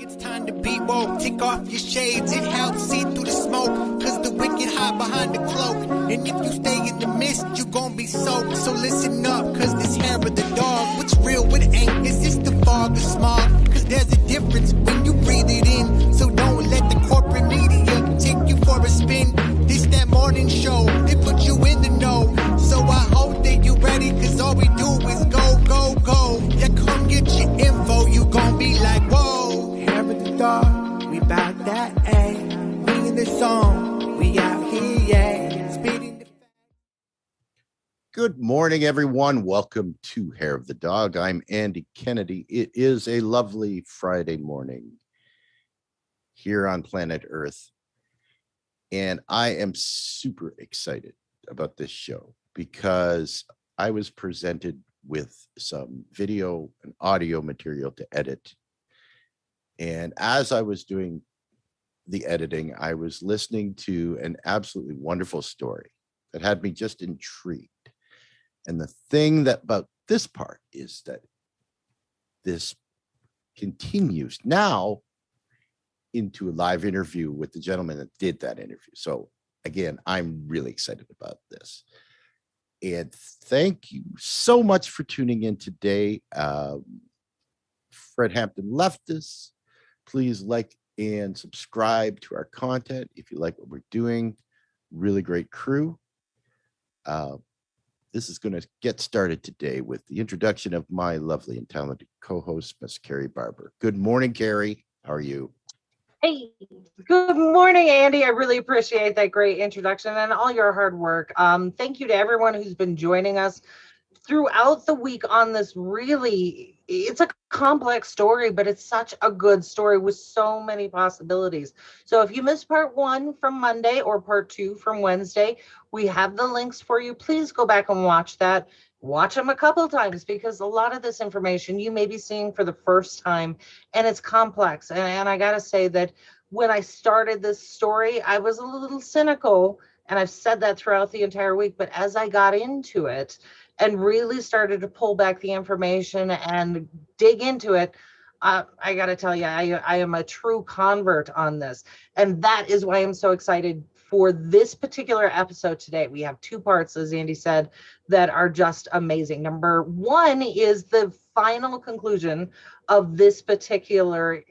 It's time to be woke. Take off your shades, it helps see through the smoke. Cause the wicked hide behind the cloak. And if you stay in the mist, you gon' be soaked. So listen up, cause this hair of the dog. What's real, what ain't? Is this the fog or smog? Cause there's a difference when you breathe it in. So don't let the corporate media take you for a spin. This that morning show, they put you in the know. So I hope that you ready, cause all we do is go, go, go. Yeah, come get your info, you gon' be like, whoa. Hair of the dog, we bout that, ayy. We in the zone, we out here, yeah. Speeding the... Good morning, everyone. Welcome to Hair of the Dog. I'm Andy Kennedy. It is a lovely Friday morning here on planet Earth. And I am super excited about this show because I was presented with some video and audio material to edit. And as I was doing the editing, I was listening to an absolutely wonderful story that had me just intrigued. And the thing that about this part is that this continues now into a live interview with the gentleman that did that interview. So again, I'm really excited about this. And thank you so much for tuning in today. Fred Hampton left us. Please like and subscribe to our content if you like what we're doing. Really great crew. This is going to get started today with the introduction of my lovely and talented co-host, Miss Carrie Barber. Good morning, Carrie. How are you? Hey, good morning, Andy. I really appreciate that great introduction and all your hard work. Thank you to everyone who's been joining us throughout the week on this really, it's a complex story, but it's such a good story with so many possibilities. So if you missed part one from Monday or part two from Wednesday, we have the links for you. Please go back and watch that. Watch them a couple times because a lot of this information you may be seeing for the first time and it's complex. And I got to say that when I started this story, I was a little cynical and I've said that throughout the entire week. But as I got into it and really started to pull back the information and dig into it, I got to tell you, I am a true convert on this. And that is why I'm so excited for this particular episode today. We have two parts, as Andy said, that are just amazing. Number one is the final conclusion of this particular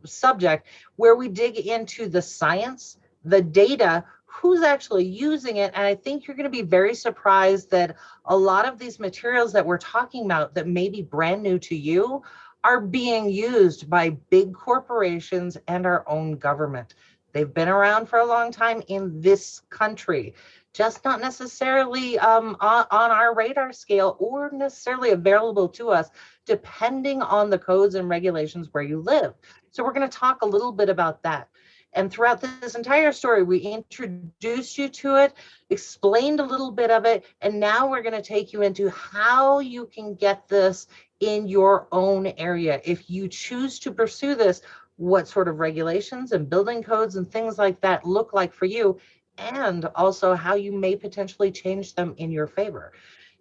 subject, where we dig into the science, the data, who's actually using it. And I think you're going to be very surprised that a lot of these materials that we're talking about that may be brand new to you are being used by big corporations and our own government. They've been around for a long time in this country, just not necessarily on our radar scale or necessarily available to us, depending on the codes and regulations where you live. So we're going to talk a little bit about that. And throughout this entire story, we introduced you to it, explained a little bit of it, and now we're going to take you into how you can get this in your own area. If you choose to pursue this, what sort of regulations and building codes and things like that look like for you, and also how you may potentially change them in your favor.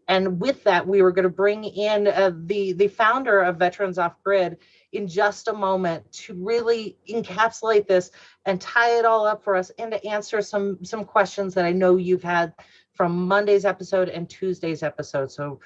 And with that, we were going to bring in the founder of Veterans Off Grid in just a moment to really encapsulate this and tie it all up for us and to answer some questions that I know you've had from Monday's episode and Tuesday's episode. So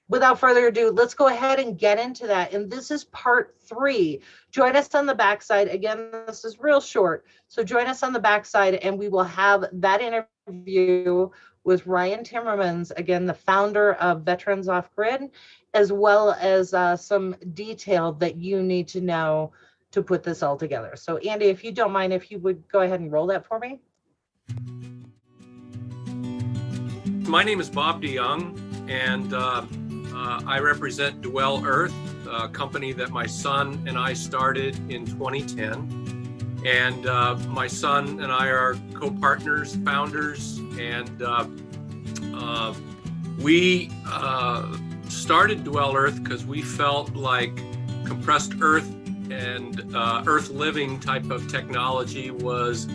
without further ado, let's go ahead and get into that. And this is part three. Join us on the backside. Again, this is real short. So join us on the backside and we will have that interview with Ryan Timmermans, again, the founder of Veterans Off Grid, as well as some detail that you need to know to put this all together. So Andy, if you don't mind, if you would go ahead and roll that for me. My name is Bob DeYoung, and I represent Dwell Earth, a company that my son and I started in 2010. And my son and I are co-partners, founders, and we started Dwell Earth because we felt like compressed earth and earth living type of technology was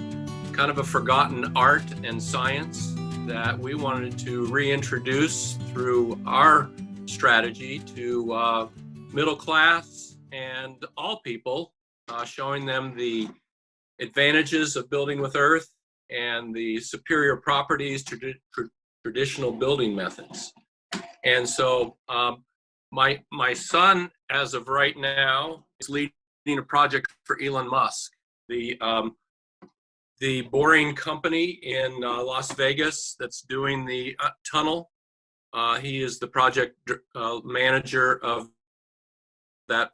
kind of a forgotten art and science that we wanted to reintroduce through our strategy to middle class and all people showing them the advantages of building with earth and the superior properties to traditional building methods. And so my son, as of right now, is leading a project for Elon Musk, the boring company in Las Vegas that's doing the tunnel. He is the project manager of that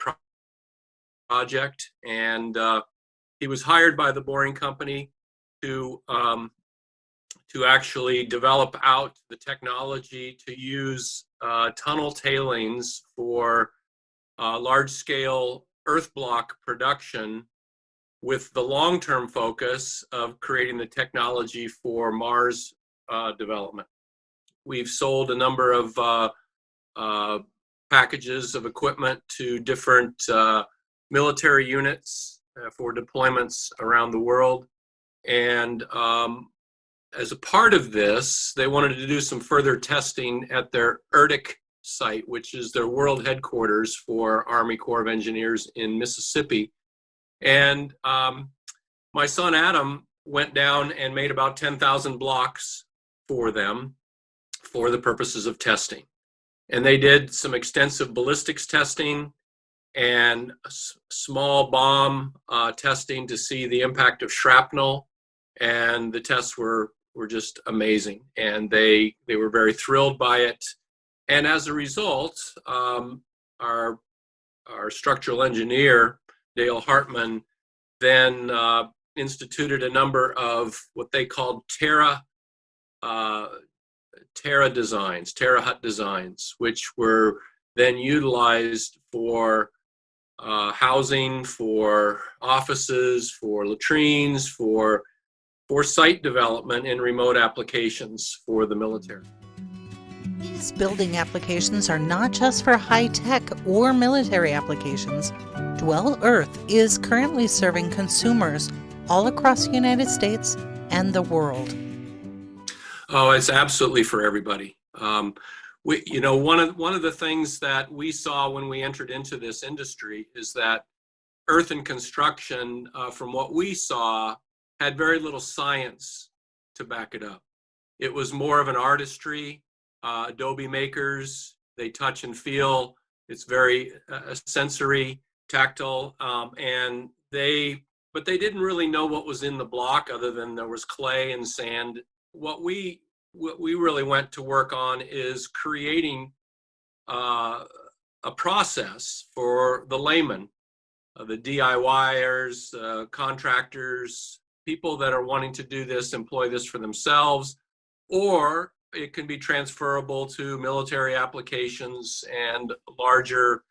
project, and he was hired by the boring company to actually develop out the technology to use tunnel tailings for large-scale earth block production, with the long-term focus of creating the technology for Mars development. We've sold a number of packages of equipment to different military units for deployments around the world. And as a part of this, they wanted to do some further testing at their Erdic site, which is their world headquarters for Army Corps of Engineers in Mississippi. And my son Adam went down and made about 10,000 blocks for them for the purposes of testing. And they did some extensive ballistics testing and small bomb testing to see the impact of shrapnel. And the tests were just amazing. And they were very thrilled by it. And as a result, our structural engineer, Dale Hartman, then instituted a number of what they called Terra designs, Terra hut designs, which were then utilized for housing, for offices, for latrines, for site development in remote applications for the military. These building applications are not just for high-tech or military applications. Dwell Earth is currently serving consumers all across the United States and the world. Oh, it's absolutely for everybody. One of the things that we saw when we entered into this industry is that earth and construction, from what we saw, had very little science to back it up. It was more of an artistry. Adobe makers, they touch and feel. It's very sensory, tactile, but they didn't really know what was in the block other than there was clay and sand. What we really went to work on is creating a process for the layman, the DIYers, contractors, people that are wanting to do this, employ this for themselves, or it can be transferable to military applications and larger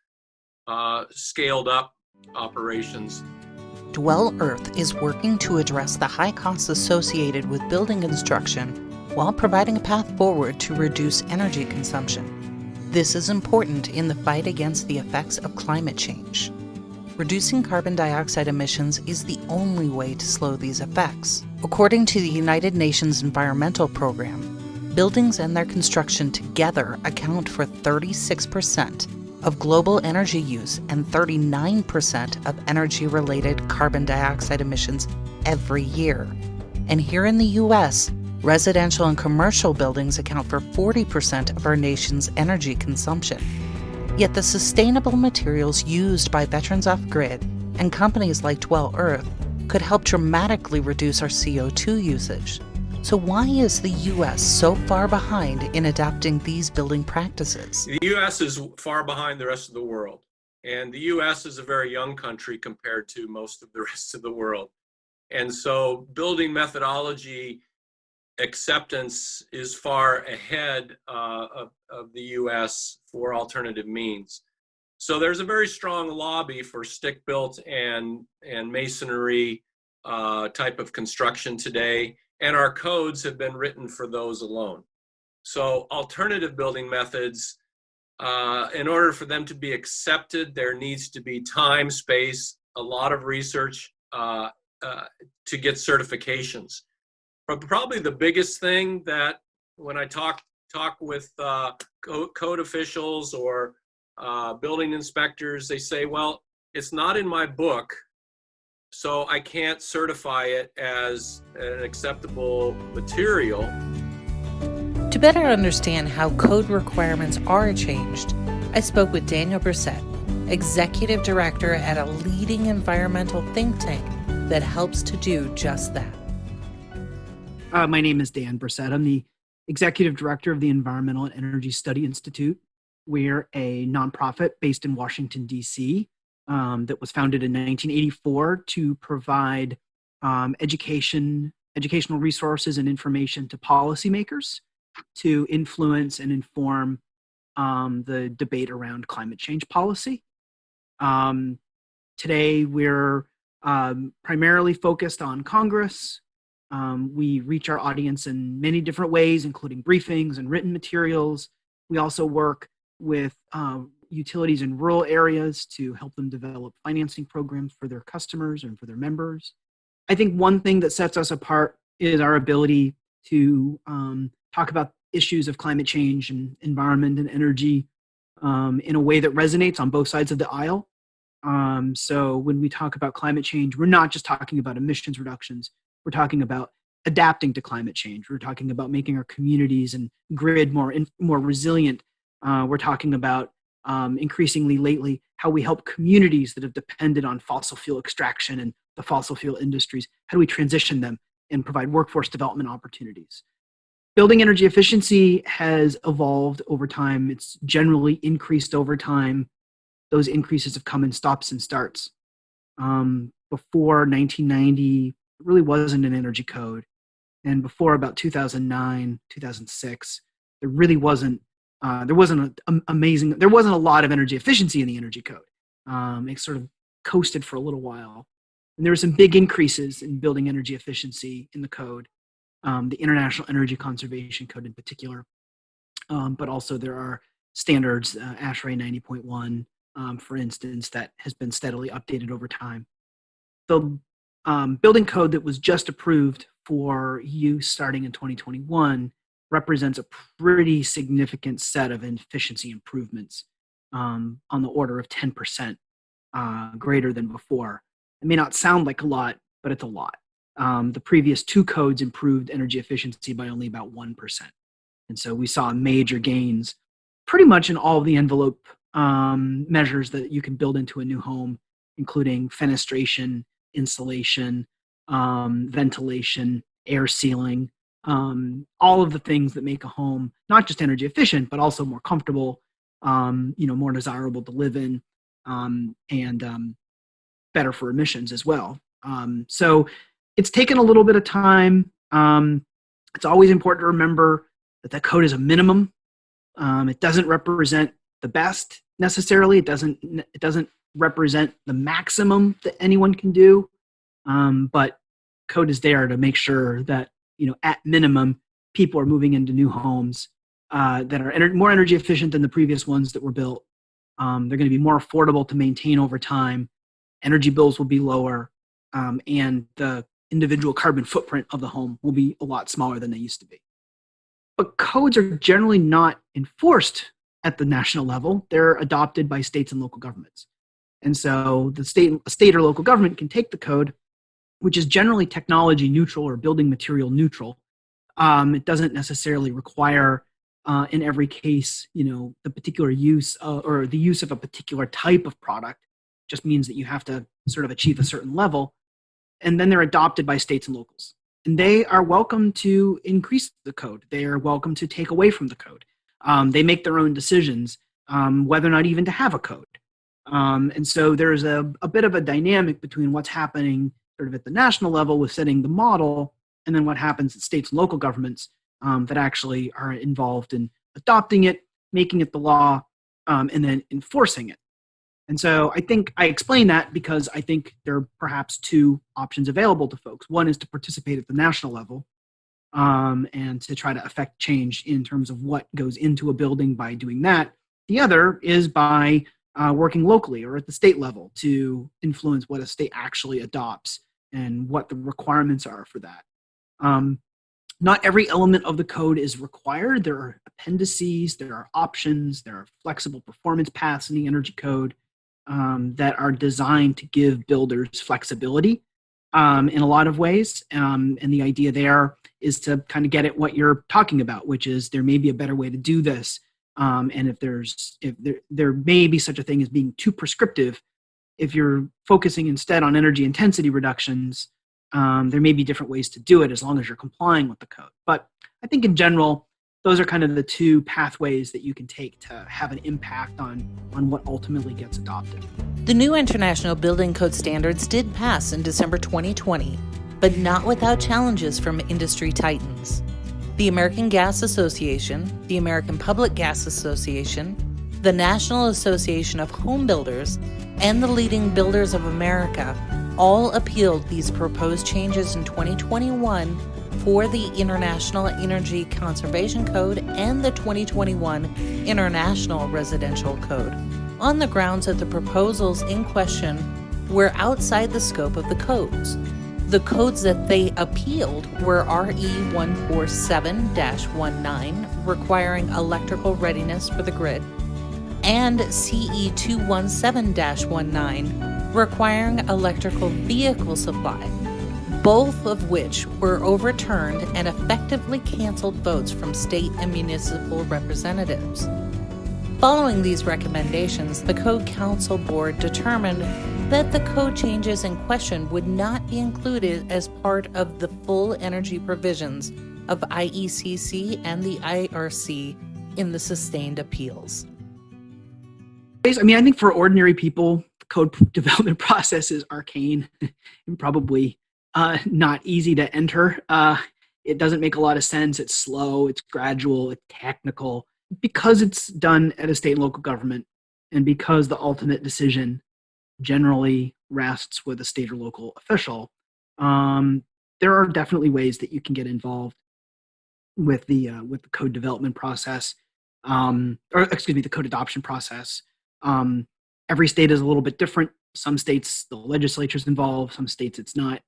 scaled up operations. Dwell Earth is working to address the high costs associated with building construction while providing a path forward to reduce energy consumption. This is important in the fight against the effects of climate change. Reducing carbon dioxide emissions is the only way to slow these effects. According to the United Nations Environmental Program, buildings and their construction together account for 36% of global energy use and 39% of energy-related carbon dioxide emissions every year. And here in the U.S., residential and commercial buildings account for 40% of our nation's energy consumption. Yet the sustainable materials used by Veterans Off-Grid and companies like Dwell Earth could help dramatically reduce our CO2 usage. So why is the U.S. so far behind in adopting these building practices? The U.S. is far behind the rest of the world. And the U.S. is a very young country compared to most of the rest of the world. And so building methodology acceptance is far ahead of the U.S. for alternative means. So there's a very strong lobby for stick-built and masonry type of construction today. And our codes have been written for those alone. So alternative building methods, in order for them to be accepted, there needs to be time, space, a lot of research to get certifications. But probably the biggest thing that when I talk with code officials or building inspectors, they say, well, it's not in my book so I can't certify it as an acceptable material. To better understand how code requirements are changed, I spoke with Daniel Brissett, Executive Director at a leading environmental think tank that helps to do just that. My name is Dan Brissett. I'm the Executive Director of the Environmental and Energy Study Institute. We're a nonprofit based in Washington, D.C., that was founded in 1984 to provide educational resources and information to policymakers to influence and inform the debate around climate change policy. Today, we're primarily focused on Congress. We reach our audience in many different ways, including briefings and written materials. We also work with utilities in rural areas to help them develop financing programs for their customers and for their members. I think one thing that sets us apart is our ability to talk about issues of climate change and environment and energy in a way that resonates on both sides of the aisle. So when we talk about climate change, we're not just talking about emissions reductions. We're talking about adapting to climate change. We're talking about making our communities and grid more resilient. We're talking about increasingly lately how we help communities that have depended on fossil fuel extraction and the fossil fuel industries. How do we transition them and provide workforce development opportunities? Building energy efficiency has evolved over time. It's generally increased over time. Those increases have come in stops and starts. Before 1990, it really wasn't an energy code. And before about 2009, 2006, there really wasn't there wasn't a lot of energy efficiency in the energy code. It sort of coasted for a little while. And there were some big increases in building energy efficiency in the code, the International Energy Conservation Code in particular. But also there are standards, ASHRAE 90.1, for instance, that has been steadily updated over time. The building code that was just approved for use starting in 2021 represents a pretty significant set of efficiency improvements on the order of 10% greater than before. It may not sound like a lot, but it's a lot. The previous two codes improved energy efficiency by only about 1%. And so we saw major gains pretty much in all of the envelope measures that you can build into a new home, including fenestration, insulation, ventilation, air sealing, all of the things that make a home not just energy efficient, but also more comfortable, more desirable to live in, and better for emissions as well. So it's taken a little bit of time. It's always important to remember that the code is a minimum. It doesn't represent the best necessarily. It doesn't represent the maximum that anyone can do. But code is there to make sure that, at minimum, people are moving into new homes that are more energy efficient than the previous ones that were built. They're going to be more affordable to maintain over time. Energy bills will be lower, and the individual carbon footprint of the home will be a lot smaller than they used to be. But codes are generally not enforced at the national level. They're adopted by states and local governments. And so the state or local government can take the code, which is generally technology neutral or building material neutral. It doesn't necessarily require, in every case, the particular use or the use of a particular type of product. It just means that you have to sort of achieve a certain level. And then they're adopted by states and locals. And they are welcome to increase the code. They are welcome to take away from the code. They make their own decisions whether or not even to have a code. And so there's a bit of a dynamic between what's happening sort of at the national level with setting the model, and then what happens at states and local governments that actually are involved in adopting it, making it the law, and then enforcing it. And so I think I explain that because I think there are perhaps two options available to folks. One is to participate at the national level and to try to affect change in terms of what goes into a building by doing that. The other is by working locally or at the state level to influence what a state actually adopts and what the requirements are for that. Not every element of the code is required. There are appendices, there are options, there are flexible performance paths in the energy code. that are designed to give builders flexibility in a lot of ways. And the idea there is to kind of get at what you're talking about, which is there may be a better way to do this. And if there may be such a thing as being too prescriptive, if you're focusing instead on energy intensity reductions, there may be different ways to do it as long as you're complying with the code. But I think in general, those are kind of the two pathways that you can take to have an impact on what ultimately gets adopted. The new International Building Code standards did pass in December 2020, but not without challenges from industry titans. The American Gas Association, the American Public Gas Association, the National Association of Home Builders, and the Leading Builders of America all appealed these proposed changes in 2021 for the International Energy Conservation Code and the 2021 International Residential Code, on the grounds that the proposals in question were outside the scope of the codes. The codes that they appealed were RE 147-19, requiring electrical readiness for the grid, and CE 217-19, requiring electrical vehicle supply, both of which were overturned and effectively canceled votes from state and municipal representatives. Following these recommendations, the Code Council Board determined that the code changes in question would not be included as part of the full energy provisions of IECC and the IRC in the sustained appeals. I mean, I think for ordinary people, the code development process is arcane and probably not easy to enter. It doesn't make a lot of sense. It's slow, it's gradual, it's technical. Because it's done at a state and local government, and because the ultimate decision generally rests with a state or local official, there are definitely ways that you can get involved with the code development process, the code adoption process. Every state is a little bit different. Some states, the legislature's involved. Some states, it's not.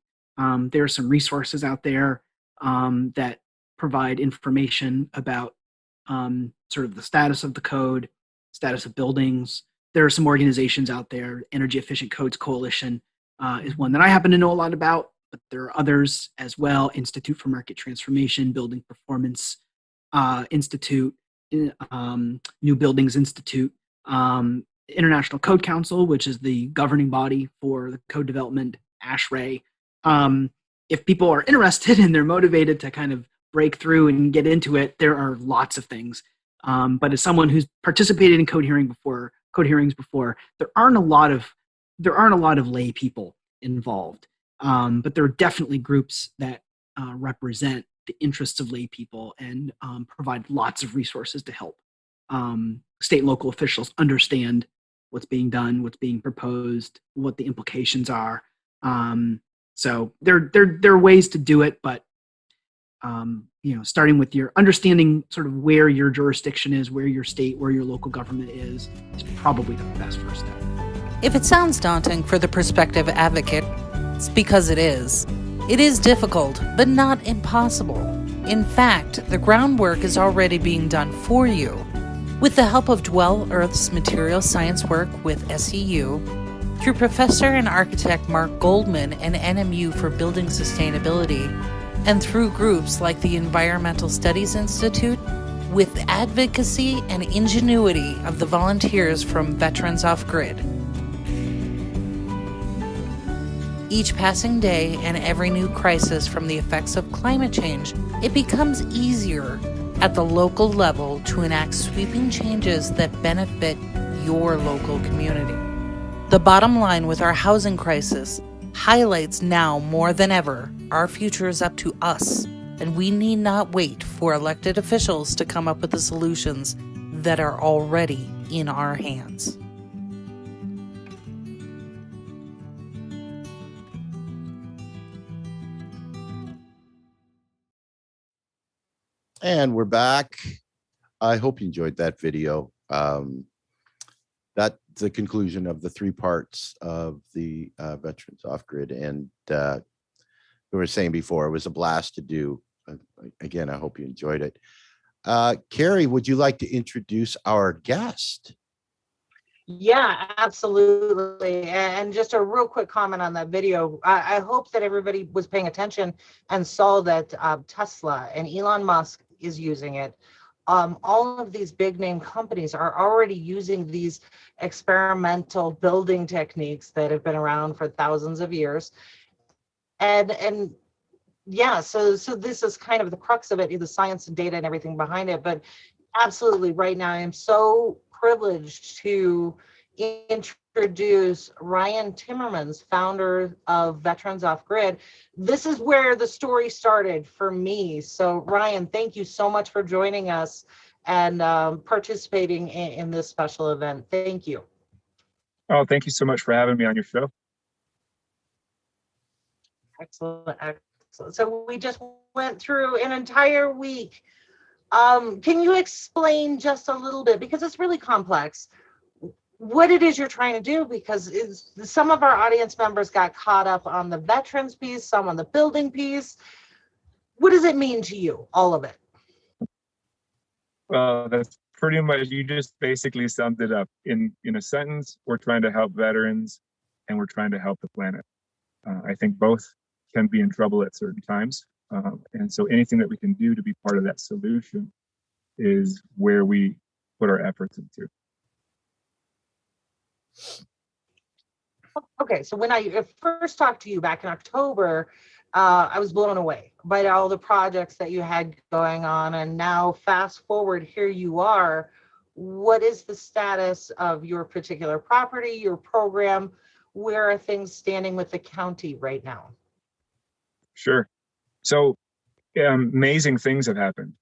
There are some resources out there that provide information about sort of the status of the code, status of buildings. There are some organizations out there. Energy Efficient Codes Coalition is one that I happen to know a lot about, but there are others as well. Institute for Market Transformation, Building Performance Institute, New Buildings Institute, International Code Council, which is the governing body for the code development, ASHRAE. If people are interested and they're motivated to kind of break through and get into it, there are lots of things. But as someone who's participated in code hearings before, there aren't a lot of lay people involved. But there are definitely groups that represent the interests of lay people and provide lots of resources to help state and local officials understand what's being done, what's being proposed, what the implications are. So there are ways to do it, but starting with your understanding sort of where your jurisdiction is, where your state, where your local government is probably the best first step. If it sounds daunting for the prospective advocate, it's because it is. It is difficult, but not impossible. In fact, the groundwork is already being done for you. With the help of Dwell Earth's material science work with SEU, through Professor and Architect Mark Goldman and NMU for Building Sustainability, and through groups like the Environmental Studies Institute, with advocacy and ingenuity of the volunteers from Veterans Off Grid. Each passing day and every new crisis from the effects of climate change, it becomes easier at the local level to enact sweeping changes that benefit your local community. The bottom line with our housing crisis highlights now more than ever our future is up to us, and we need not wait for elected officials to come up with the solutions that are already in our hands. And we're back. I hope you enjoyed that video. That's the conclusion of the 3 parts of the Veterans Off Grid. And we were saying before, it was a blast to do. Again, I hope you enjoyed it. Carrie, would you like to introduce our guest? Yeah, absolutely. And just a real quick comment on that video. I hope that everybody was paying attention and saw that Tesla and Elon Musk is using it. All of these big name companies are already using these experimental building techniques that have been around for thousands of years. And yeah, so this is kind of the crux of it, the science and data and everything behind it. But absolutely, right now I am so privileged to introduce Ryan Timmermans, founder of Veterans Off Grid. This is where the story started for me. So Ryan, thank you so much for joining us and participating in this special event. Thank you. Oh, thank you so much for having me on your show. Excellent, excellent. So we just went through an entire week. Can you explain just a little bit, because it's really complex, what it is you're trying to do? Because some of our audience members got caught up on the veterans piece, some on the building piece. What does it mean to you, all of it? Well, that's pretty much, you just basically summed it up in a sentence. We're trying to help veterans and we're trying to help the planet. I think both can be in trouble at certain times. And so anything that we can do to be part of that solution is where we put our efforts into. Okay, so when I first talked to you back in October, I was blown away by all the projects that you had going on. And now fast forward, here you are. What is the status of your particular property, your program? Where are things standing with the county right now? Sure. So amazing things have happened.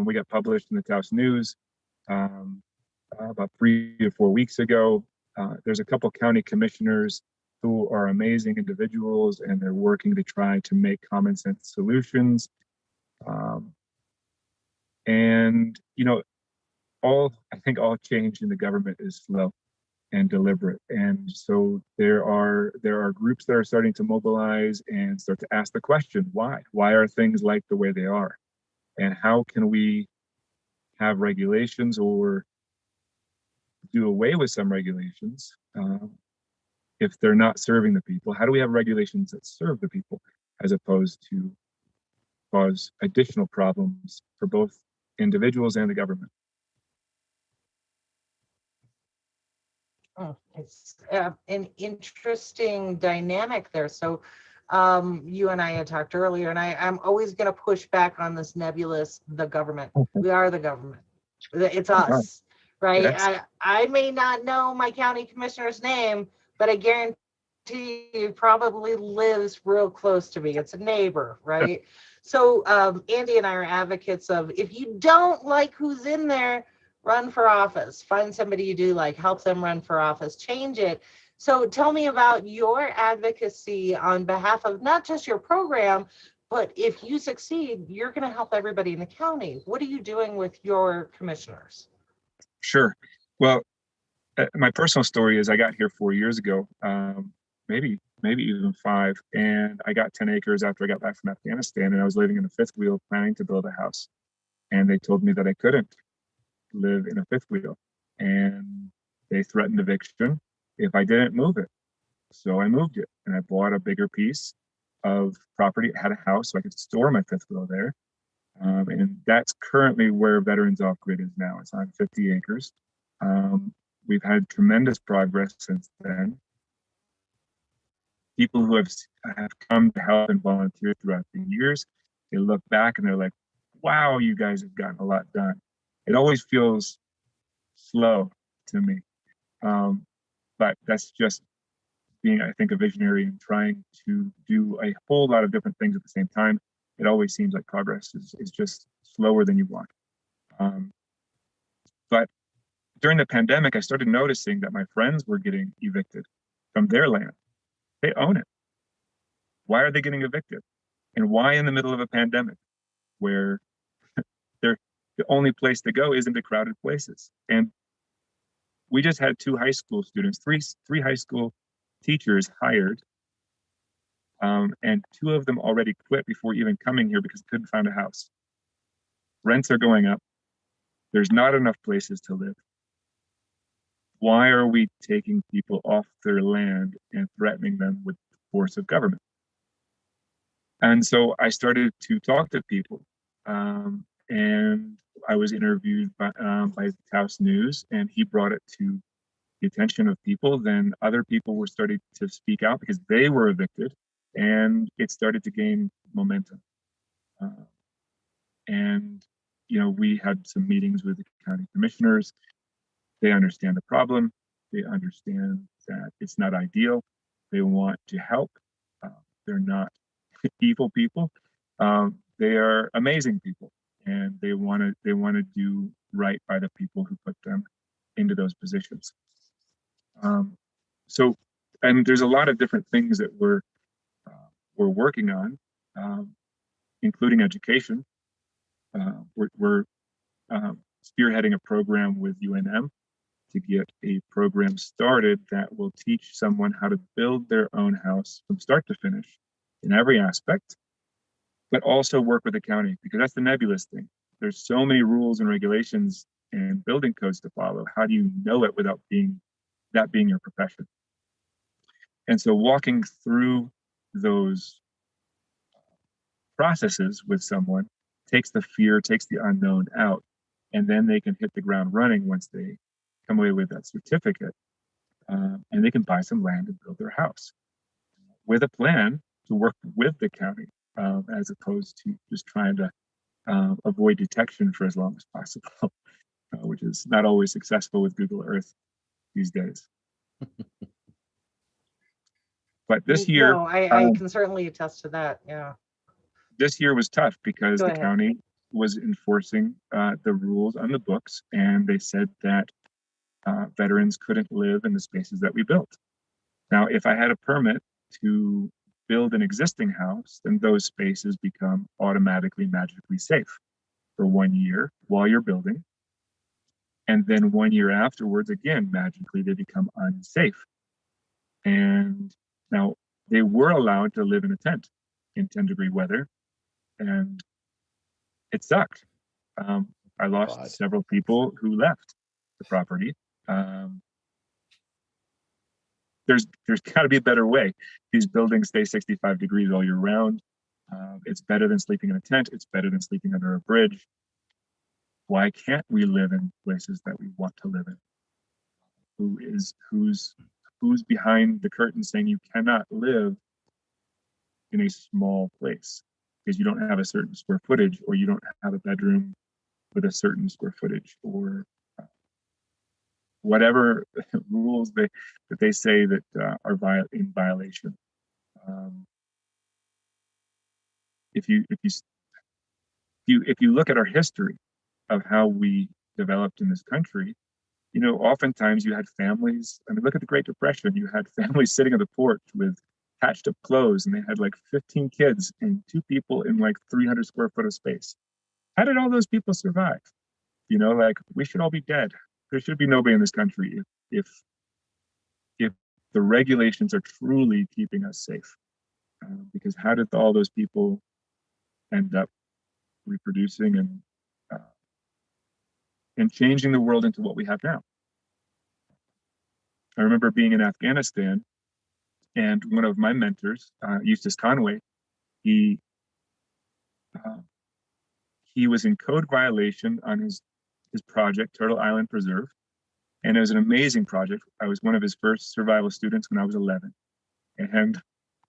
We got published in the Taos News about 3 or 4 weeks ago. There's a couple county commissioners who are amazing individuals, and they're working to try to make common sense solutions. And I think all change in the government is slow and deliberate. And so there are groups that are starting to mobilize and start to ask the question, why? Why are things like the way they are? And how can we have regulations or do away with some regulations if they're not serving the people? How do we have regulations that serve the people as opposed to cause additional problems for both individuals and the government? Oh, it's an interesting dynamic there. So you and I had talked earlier, and I'm always going to push back on this nebulous, the government. We are the government. It's us, right? Yes. I may not know my county commissioner's name, but I guarantee he probably lives real close to me. It's a neighbor, right? So Andy and I are advocates of, if you don't like who's in there, run for office. Find somebody you do like, help them run for office, change it. So tell me about your advocacy on behalf of not just your program, but if you succeed, you're going to help everybody in the county. What are you doing with your commissioners? Sure. Well, my personal story is I got here 4 years ago, maybe even 5, and I got 10 acres after I got back from Afghanistan, and I was living in a fifth wheel planning to build a house. And they told me that I couldn't live in a fifth wheel, and they threatened eviction if I didn't move it. So I moved it, and I bought a bigger piece of property. I had a house, so I could store my fifth wheel there. And that's currently where Veterans Off Grid is now. It's on 50 acres. We've had tremendous progress since then. People who have come to help and volunteer throughout the years, they look back and they're like, wow, you guys have gotten a lot done. It always feels slow to me. But that's just being, I think, a visionary and trying to do a whole lot of different things at the same time. It always seems like progress is just slower than you want. But during the pandemic, I started noticing that my friends were getting evicted from their land. They own it. Why are they getting evicted? And why in the middle of a pandemic where they're the only place to go isn't to crowded places? And we just had 2 high school students, three high school teachers hired, and 2 of them already quit before even coming here because they couldn't find a house. Rents are going up. There's not enough places to live. Why are we taking people off their land and threatening them with the force of government? And so I started to talk to people, and I was interviewed by Taos News, and he brought it to the attention of people. Then other people were starting to speak out because they were evicted, and it started to gain momentum. And we had some meetings with the county commissioners. They understand the problem. They understand that it's not ideal. They want to help. They're not evil people. They are amazing people, and they want to do right by the people who put them into those positions. So, and there's a lot of different things that we're working on, including education. We're spearheading a program with UNM to get a program started that will teach someone how to build their own house from start to finish in every aspect, but also work with the county, because that's the nebulous thing. There's so many rules and regulations and building codes to follow. How do you know it without being your profession? And so walking through those processes with someone takes the fear, takes the unknown out, and then they can hit the ground running once they come away with that certificate, and they can buy some land and build their house with a plan to work with the county, as opposed to just trying to avoid detection for as long as possible, which is not always successful with Google Earth these days. But this year, no, I can certainly attest to that. Yeah. This year was tough because the county was enforcing the rules on the books, and they said that veterans couldn't live in the spaces that we built. Now, if I had a permit to build an existing house, then those spaces become automatically magically safe for 1 year while you're building. And then 1 year afterwards, again, magically they become unsafe. And now they were allowed to live in a tent in 10-degree weather, and it sucked. I lost several people who left the property. There's got to be a better way. These buildings stay 65 degrees all year round. It's better than sleeping in a tent. It's better than sleeping under a bridge. Why can't we live in places that we want to live in? Who's behind the curtain saying you cannot live in a small place because you don't have a certain square footage, or you don't have a bedroom with a certain square footage, or whatever rules that they say that are in violation. If you look at our history of how we developed in this country, oftentimes you had families. I mean, look at the Great Depression. You had families sitting on the porch with patched up clothes, and they had like 15 kids and 2 people in like 300 square foot of space. How did all those people survive? We should all be dead. There should be nobody in this country if the regulations are truly keeping us safe. Because how did all those people end up reproducing and changing the world into what we have now? I remember being in Afghanistan, and one of my mentors, Eustace Conway, he was in code violation on his project, Turtle Island Preserve. And it was an amazing project. I was one of his first survival students when I was 11. And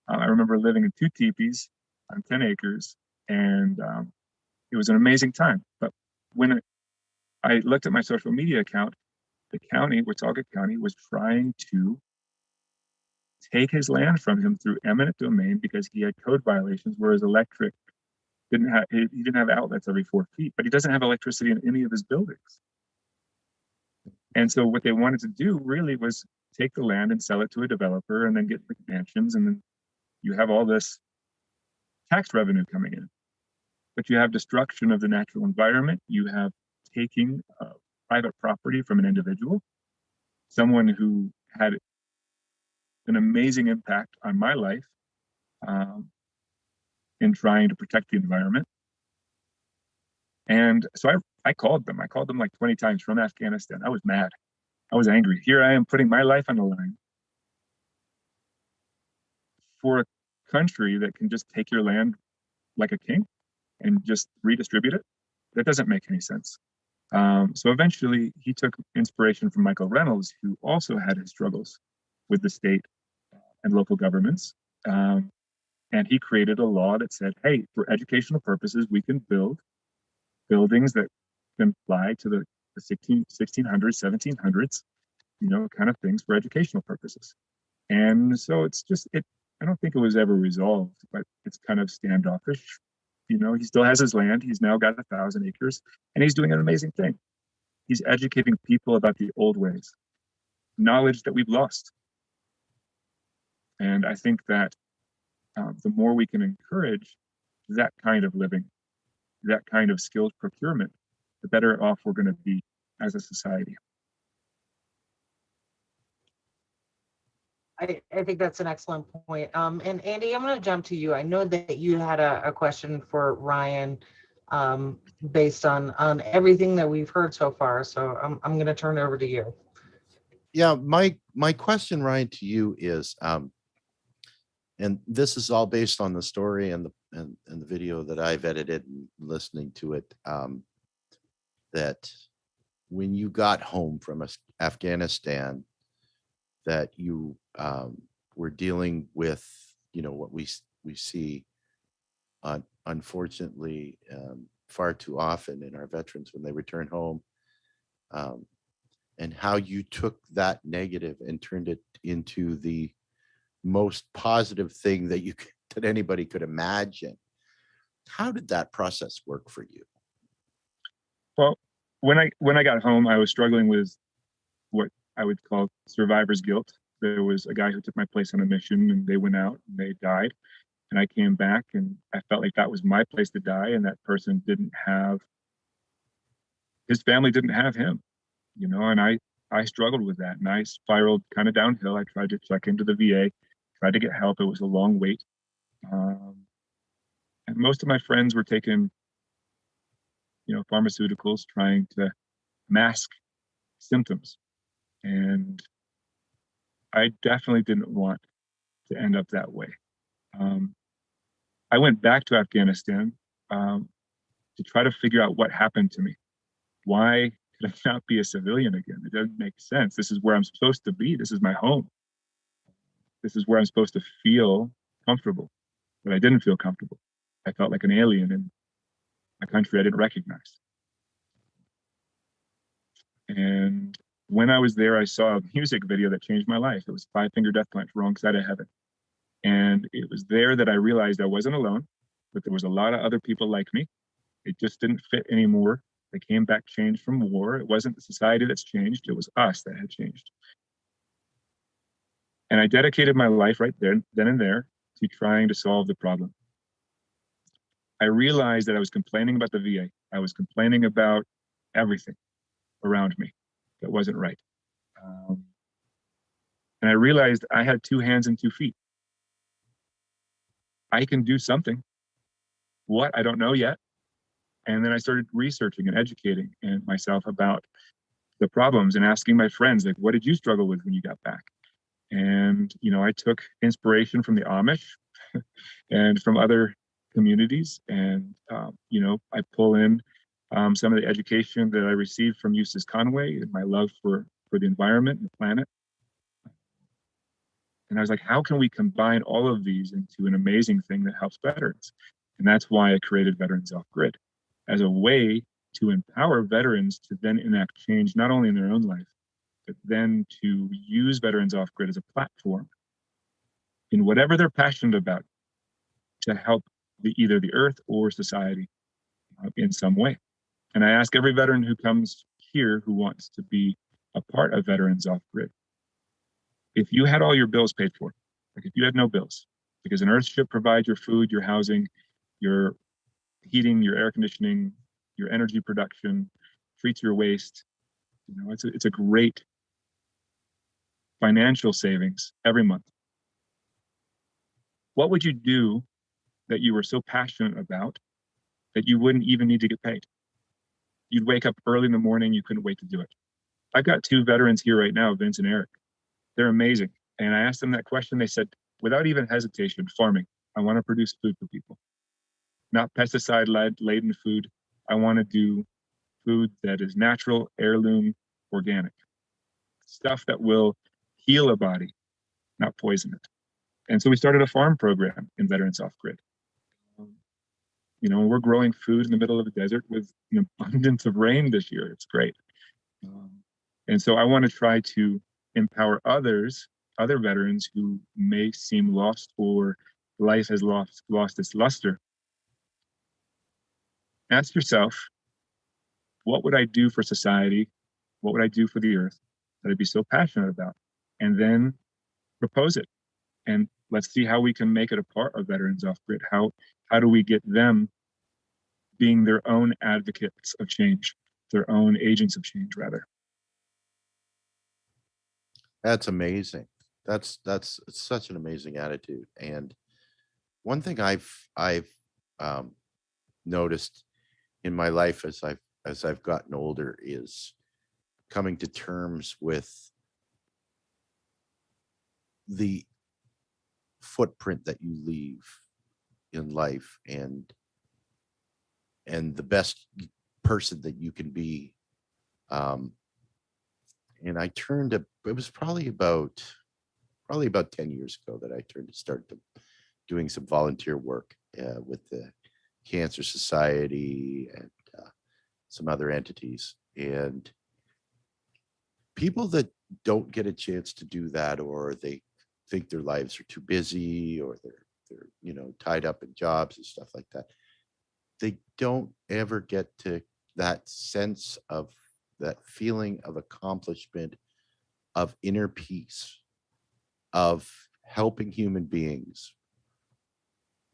I remember living in 2 teepees on 10 acres, and it was an amazing time. But when I looked at my social media account, the county, Watauga County, was trying to take his land from him through eminent domain because he had code violations, whereas electric he didn't have outlets every 4 feet, but he doesn't have electricity in any of his buildings. And so what they wanted to do really was take the land and sell it to a developer and then get the mansions, and then you have all this tax revenue coming in. But you have destruction of the natural environment. You have taking private property from an individual, someone who had an amazing impact on my life in trying to protect the environment. And so I called them. I called them like 20 times from Afghanistan. I was mad. I was angry. Here I am putting my life on the line for a country that can just take your land like a king and just redistribute it. That doesn't make any sense. So eventually he took inspiration from Michael Reynolds, who also had his struggles with the state and local governments. And he created a law that said, hey, for educational purposes, we can build buildings that can apply to the 1600s, 1700s, kind of things for educational purposes. And so it's just, I don't think it was ever resolved, but it's kind of standoffish. He still has his land. He's now got 1,000 acres, and he's doing an amazing thing. He's educating people about the old ways, knowledge that we've lost. And I think that the more we can encourage that kind of living, that kind of skills procurement, the better off we're going to be as a society. I think that's an excellent point. And Andy, I'm going to jump to you. I know that you had a question for Ryan based on everything that we've heard so far. So I'm going to turn it over to you. Yeah, my question, Ryan, to you is, and this is all based on the story and the video that I've edited and listening to it, that when you got home from Afghanistan, that you were dealing with, what we see, unfortunately, far too often in our veterans when they return home, and how you took that negative and turned it into the most positive thing that anybody could imagine. How did that process work for you? Well, when I got home, I was struggling with what I would call survivor's guilt. There was a guy who took my place on a mission, and they went out and they died. And I came back and I felt like that was my place to die. And that person his family didn't have him, and I struggled with that, and I spiraled kind of downhill. I tried to check into the VA, tried to get help. It was a long wait. And most of my friends were taking, pharmaceuticals, trying to mask symptoms. And I definitely didn't want to end up that way. I went back to Afghanistan to try to figure out what happened to me. Why could I not be a civilian again? It doesn't make sense. This is where I'm supposed to be. This is my home. This is where I'm supposed to feel comfortable. But I didn't feel comfortable. I felt like an alien in a country I didn't recognize. And when I was there, I saw a music video that changed my life. It was Five Finger Death Punch, Wrong Side of Heaven. And it was there that I realized I wasn't alone, but there was a lot of other people like me. It just didn't fit anymore. They came back changed from war. It wasn't the society that's changed. It was us that had changed. And I dedicated my life right there, then and there, to trying to solve the problem. I realized that I was complaining about the VA. I was complaining about everything around me that wasn't right. And I realized I had 2 hands and 2 feet. I can do something. What? I don't know yet. And then I started researching and educating myself about the problems and asking my friends, like, what did you struggle with when you got back? And, I took inspiration from the Amish and from other communities. And, I pull in some of the education that I received from Eustace Conway and my love for the environment and the planet. And I was like, how can we combine all of these into an amazing thing that helps veterans? And that's why I created Veterans Off Grid, as a way to empower veterans to then enact change, not only in their own life, but then to use Veterans Off Grid as a platform in whatever they're passionate about to help either the earth or society in some way. And I ask every veteran who comes here who wants to be a part of Veterans Off Grid, if you had all your bills paid for, like if you had no bills, because an Earthship provides your food, your housing, your heating, your air conditioning, your energy production, treats your waste, it's a great financial savings every month. What would you do that you were so passionate about that you wouldn't even need to get paid? You'd wake up early in the morning, you couldn't wait to do it. I've got two veterans here right now, Vince and Eric. They're amazing. And I asked them that question. They said, without even hesitation, farming. I want to produce food for people, not pesticide-laden food. I want to do food that is natural, heirloom, organic, stuff that will heal a body, not poison it. And so we started a farm program in Veterans Off Grid. We're growing food in the middle of a desert with an abundance of rain this year. It's great. And so I want to try to empower other veterans who may seem lost or life has lost its luster. Ask yourself, what would I do for society? What would I do for the earth that I'd be so passionate about? And then propose it. And let's see how we can make it a part of Veterans Off Grid. How do we get them being their own advocates of change, their own agents of change, rather? That's amazing. That's such an amazing attitude. And one thing I've noticed in my life as I've gotten older is coming to terms with the footprint that you leave in life and the best person that you can be. And I turned to, it was probably about 10 years ago that I started doing some volunteer work with the Cancer Society and some other entities. And people that don't get a chance to do that, or they think their lives are too busy, or they're tied up in jobs and stuff like that, they don't ever get to that sense of that feeling of accomplishment, of inner peace, of helping human beings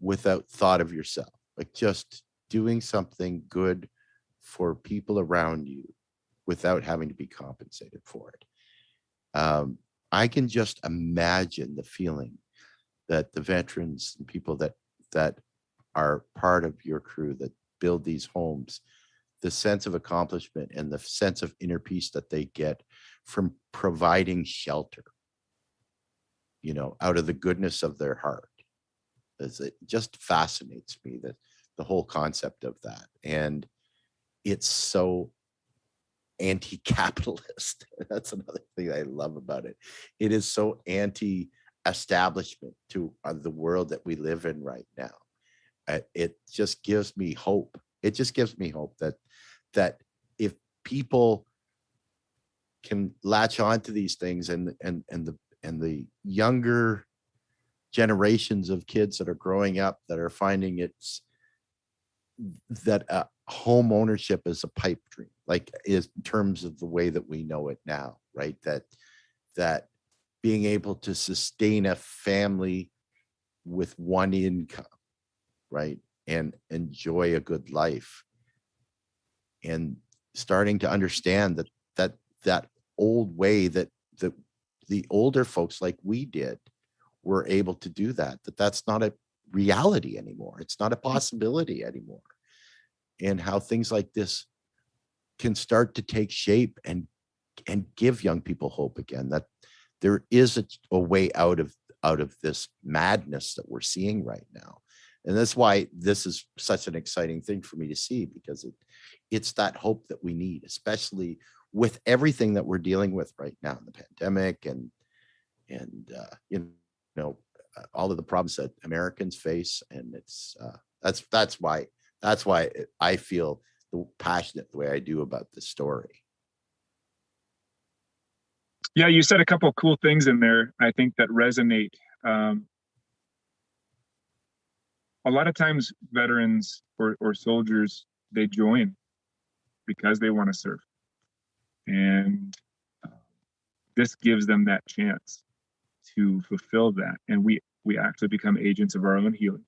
without thought of yourself, like just doing something good for people around you without having to be compensated for it. I can just imagine the feeling that the veterans and people that are part of your crew that build these homes, the sense of accomplishment and the sense of inner peace that they get from providing shelter, out of the goodness of their heart. It just fascinates me, that the whole concept of that. And it's so anti-capitalist. That's another thing I love about it. It is so anti-establishment to the world that we live in right now. It just gives me hope. It just gives me hope that if people can latch on to these things, and the younger generations of kids that are growing up that are finding that home ownership is a pipe dream, like is in terms of the way that we know it now, right? That being able to sustain a family with one income, right, and enjoy a good life, and starting to understand that old way that the older folks like we did were able to do that's not a reality anymore. It's not a possibility anymore. And how things like this can start to take shape and give young people hope again, that there is a way out of this madness that we're seeing right now. And that's why this is such an exciting thing for me to see, because it's that hope that we need, especially with everything that we're dealing with right now in the pandemic and all of the problems that Americans face. And it's that's why I feel passionate the way I do about this story. Yeah, you said a couple of cool things in there, I think, that resonate. A lot of times veterans or soldiers, they join because they want to serve. And this gives them that chance to fulfill that. And we actually become agents of our own healing.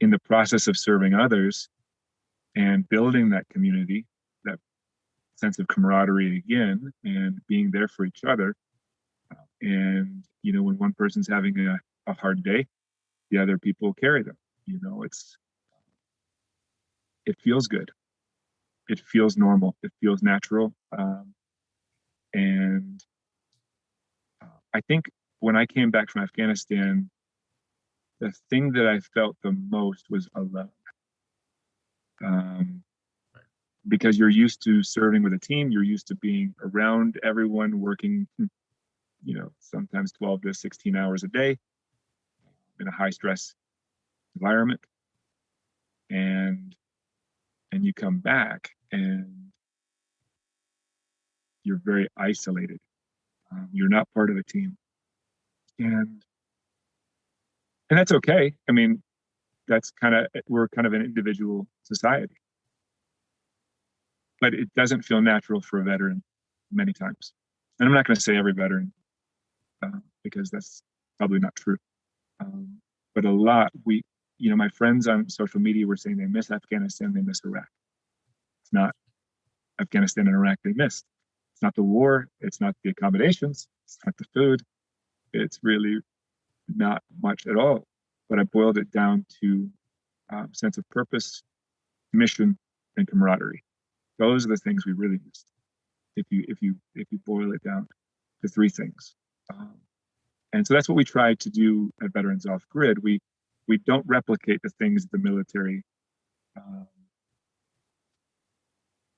In the process of serving others and building that community, that sense of camaraderie again, and being there for each other. And, when one person's having a hard day, the other people carry them. It feels good. it feels normal. It feels natural. And I think when I came back from Afghanistan, the thing that I felt the most was alone. Because you're used to serving with a team, you're used to being around everyone, working, sometimes 12 to 16 hours a day in a high stress environment. And you come back and you're very isolated. You're not part of a team. And that's okay. I mean, we're kind of an individual society. But it doesn't feel natural for a veteran many times. And I'm not going to say every veteran, because that's probably not true. But a lot, my friends on social media were saying they miss Afghanistan, they miss Iraq. It's not Afghanistan and Iraq they missed. It's not the war, it's not the accommodations, it's not the food. It's really not much at all. But I boiled it down to sense of purpose, mission, and camaraderie. Those are the things we really missed. If you boil it down to three things, and so that's what we try to do at Veterans Off Grid. We don't replicate the things the military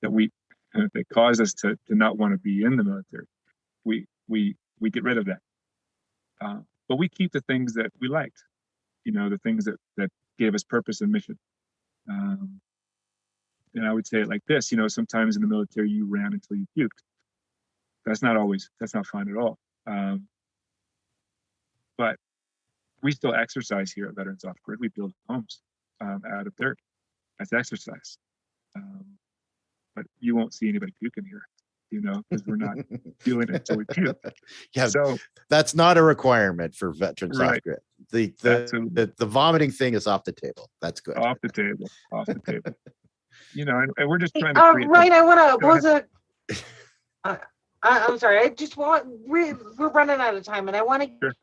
that cause us to not want to be in the military. We get rid of that, but we keep the things that we liked. The things that gave us purpose and mission. And I would say it like this, sometimes in the military you ran until you puked. That's not fun at all. But we still exercise here at Veterans Off Grid. We build homes out of dirt. That's exercise. But you won't see anybody puking here, because we're not doing it until we puke. Yeah, so that's not a requirement for Veterans Off Grid. The vomiting thing is off the table. That's good. Off the table. And we're just trying to create. Ryan, I want to pose I'm sorry. I just we're running out of time, and I want to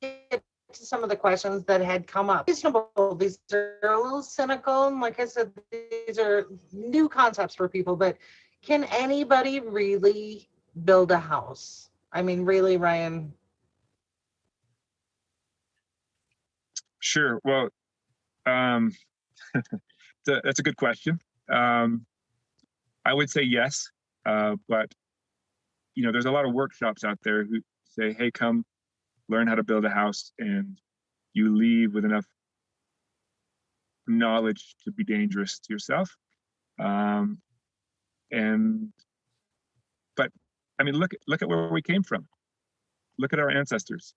get to some of the questions that had come up. Reasonable. These are a little cynical, and like I said, these are new concepts for people. But can anybody really build a house? I mean, really, Ryan? Sure. Well, that's a good question. I would say yes, but there's a lot of workshops out there who say, "Hey, come learn how to build a house," and you leave with enough knowledge to be dangerous to yourself. But I mean, look at where we came from. Look at our ancestors.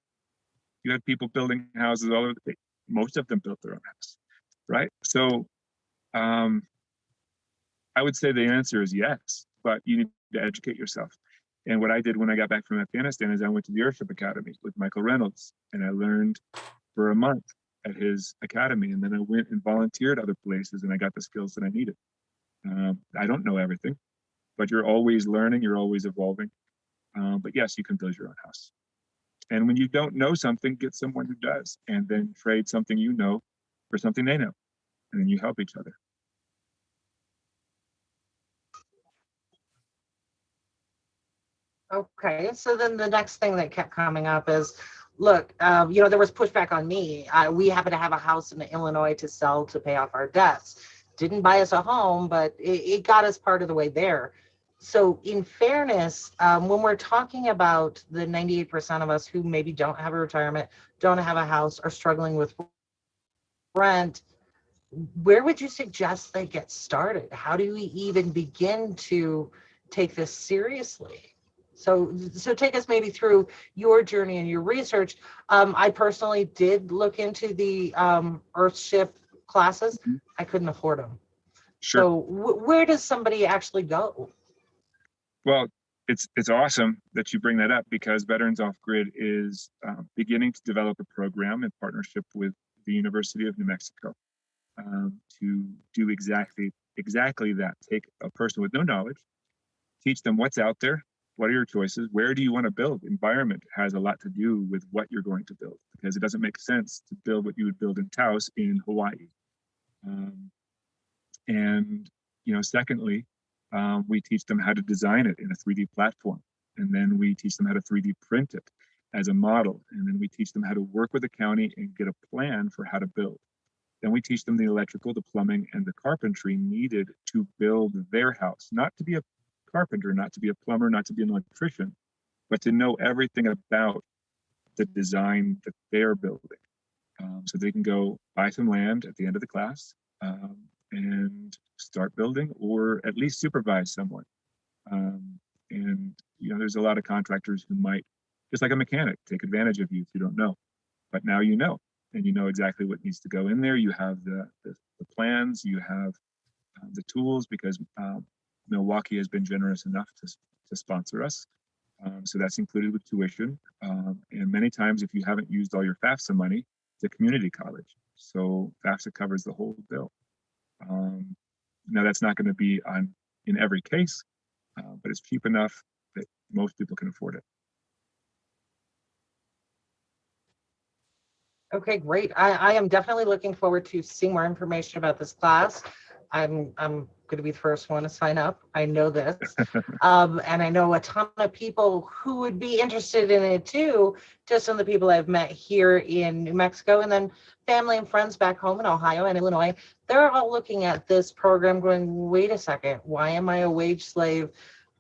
You had people building houses all over the place. Most of them built their own house, right? So I would say the answer is yes, but you need to educate yourself. And what I did when I got back from Afghanistan is I went to the Airship Academy with Michael Reynolds, and I learned for a month at his academy. And then I went and volunteered other places, and I got the skills that I needed. I don't know everything, but you're always learning, you're always evolving. But yes, you can build your own house. And when you don't know something, get someone who does, and then trade something you know for something they know, and then you help each other. Okay, so then the next thing that kept coming up is, look, there was pushback on me. We happen to have a house in Illinois to sell to pay off our debts. Didn't buy us a home, but it got us part of the way there. So in fairness, when we're talking about the 98% of us who maybe don't have a retirement, don't have a house, are struggling with rent, where would you suggest they get started? How do we even begin to take this seriously? So take us maybe through your journey and your research. I personally did look into the Earthship classes. Mm-hmm. I couldn't afford them. Sure. So where does somebody actually go? Well, it's awesome that you bring that up, because Veterans Off Grid is beginning to develop a program in partnership with the University of New Mexico to do exactly that. Take a person with no knowledge, teach them what's out there, what are your choices, where do you want to build. Environment has a lot to do with what you're going to build, because it doesn't make sense to build what you would build in Taos in Hawaii. And, secondly, we teach them how to design it in a 3D platform. And then we teach them how to 3D print it as a model. And then we teach them how to work with the county and get a plan for how to build. Then we teach them the electrical, the plumbing, and the carpentry needed to build their house, not to be a carpenter, not to be a plumber, not to be an electrician, but to know everything about the design that they're building. So they can go buy some land at the end of the class and start building, or at least supervise someone. And there's a lot of contractors who might, just like a mechanic, take advantage of you if you don't know. But now you know, and you know exactly what needs to go in there. You have the plans, you have the tools, because Milwaukee has been generous enough to sponsor us. So that's included with tuition. And many times, if you haven't used all your FAFSA money, it's a community college. So FAFSA covers the whole bill. Now, that's not going to be in every case, but it's cheap enough that most people can afford it. Okay, great. I am definitely looking forward to seeing more information about this class. I'm going to be the first one to sign up. I know this. And I know a ton of people who would be interested in it too, just from the people I've met here in New Mexico, and then family and friends back home in Ohio and Illinois. They're all looking at this program going, wait a second, why am I a wage slave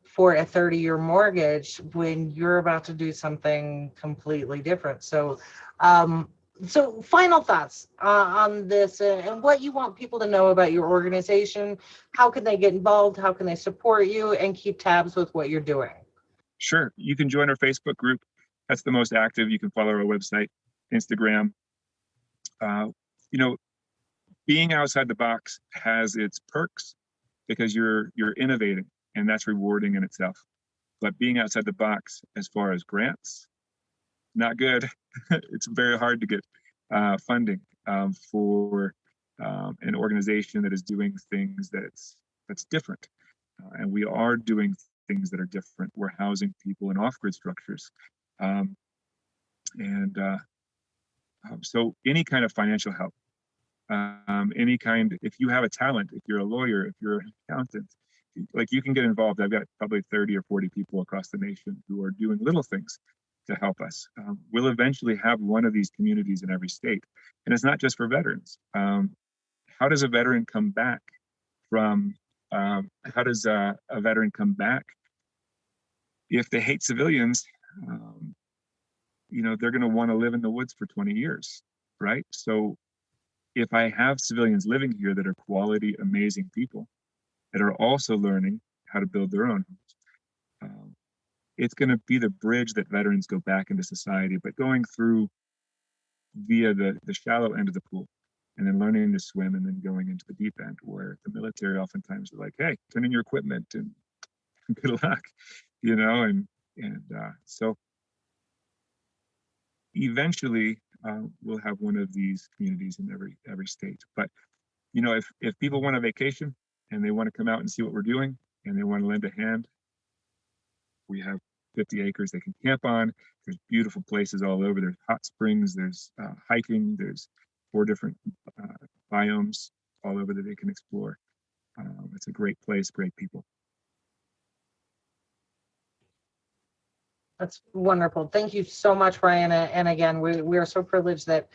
for a 30-year mortgage when you're about to do something completely different? So final thoughts on this and what you want people to know about your organization. How can they get involved? How can they support you and keep tabs with what you're doing? Sure. You can join our Facebook group. That's the most active. You can follow our website, Instagram. Being outside the box has its perks because you're innovating, and that's rewarding in itself. But being outside the box as far as grants, not good. It's very hard to get funding for an organization that is doing things that's different. And we are doing things that are different. We're housing people in off-grid structures. So any kind of financial help, if you have a talent, if you're a lawyer, if you're an accountant, like, you can get involved. I've got probably 30 or 40 people across the nation who are doing little things to help us. We'll eventually have one of these communities in every state. And it's not just for veterans. How does a veteran come back if they hate civilians? They're going to want to live in the woods for 20 years, right? So if I have civilians living here that are quality, amazing people that are also learning how to build their own homes, it's going to be the bridge that veterans go back into society, but going through via the shallow end of the pool, and then learning to swim, and then going into the deep end, where the military oftentimes are like, hey, turn in your equipment and good luck, so eventually we'll have one of these communities in every state. But if people want a vacation and they want to come out and see what we're doing and they want to lend a hand, we have 50 acres they can camp on. There's beautiful places all over. There's hot springs, there's hiking, there's 4 different biomes all over that they can explore. It's a great place, great people. That's wonderful. Thank you so much, Ryan. And again, we are so privileged that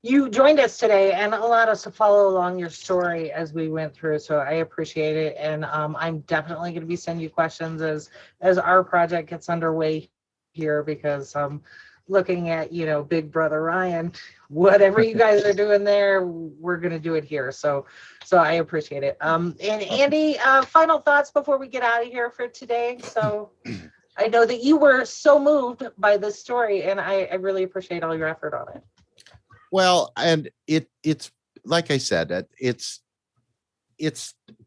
you joined us today and allowed us to follow along your story as we went through. So I appreciate it. And I'm definitely going to be sending you questions as our project gets underway here, because looking at, Big Brother Ryan, whatever you guys are doing there, we're going to do it here. So I appreciate it. And Andy, final thoughts before we get out of here for today. So I know that you were so moved by this story, and I really appreciate all your effort on it. Well, and it's like I said, it's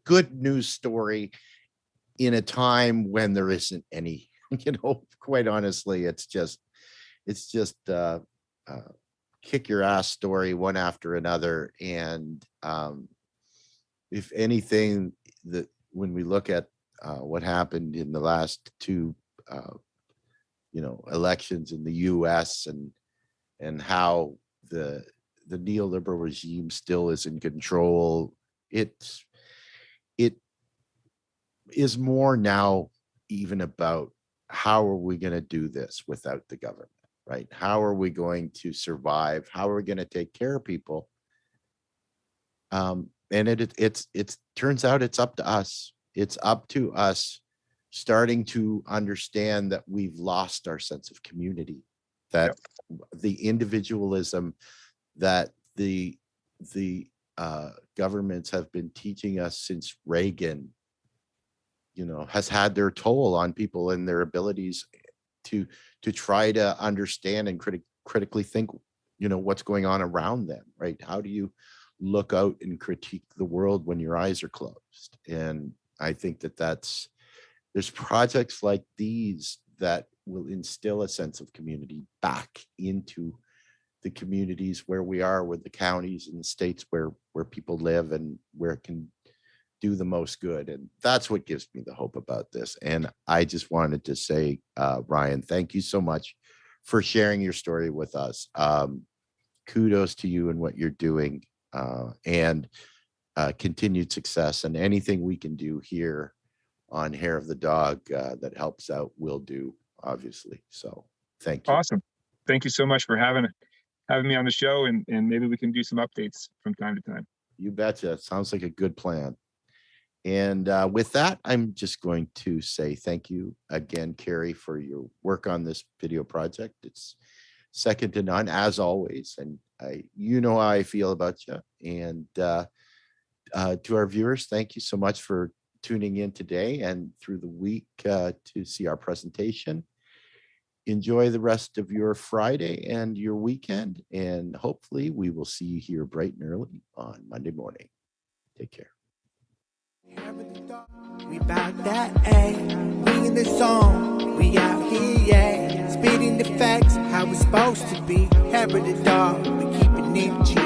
good news story in a time when there isn't any. Quite honestly, it's just kick your ass story one after another. And if anything, that when we look at what happened in the last 2 elections in the US and how the neoliberal regime still is in control, it's it is more now even about how are we going to do this without the government, right? How are we going to survive? How are we going to take care of people? And it turns out it's up to us. It's up to us starting to understand that we've lost our sense of community, that the individualism that the governments have been teaching us since Reagan, has had their toll on people and their abilities to try to understand and critically think, what's going on around them, right? How do you look out and critique the world when your eyes are closed? And I think there's projects like these that will instill a sense of community back into the communities where we are, with the counties and the states where people live and where it can do the most good. And that's what gives me the hope about this. And I just wanted to say, Ryan, thank you so much for sharing your story with us. Kudos to you and what you're doing, and continued success. And anything we can do here on Hair of the Dog that helps out, will do, obviously. So thank you. Awesome. Thank you so much for having me on the show, and maybe we can do some updates from time to time. You betcha. Sounds like a good plan. And with that, I'm just going to say thank you again, Carrie, for your work on this video project. It's second to none, as always. And how I feel about you. And to our viewers, thank you so much for tuning in today and through the week to see our presentation. Enjoy the rest of your Friday and your weekend. And hopefully we will see you here bright and early on Monday morning. Take care. We bout that, ayy. We in the zone, we out here, yeah. Spitting the facts, how it's supposed to be. Hair of the dog, we keeping it G.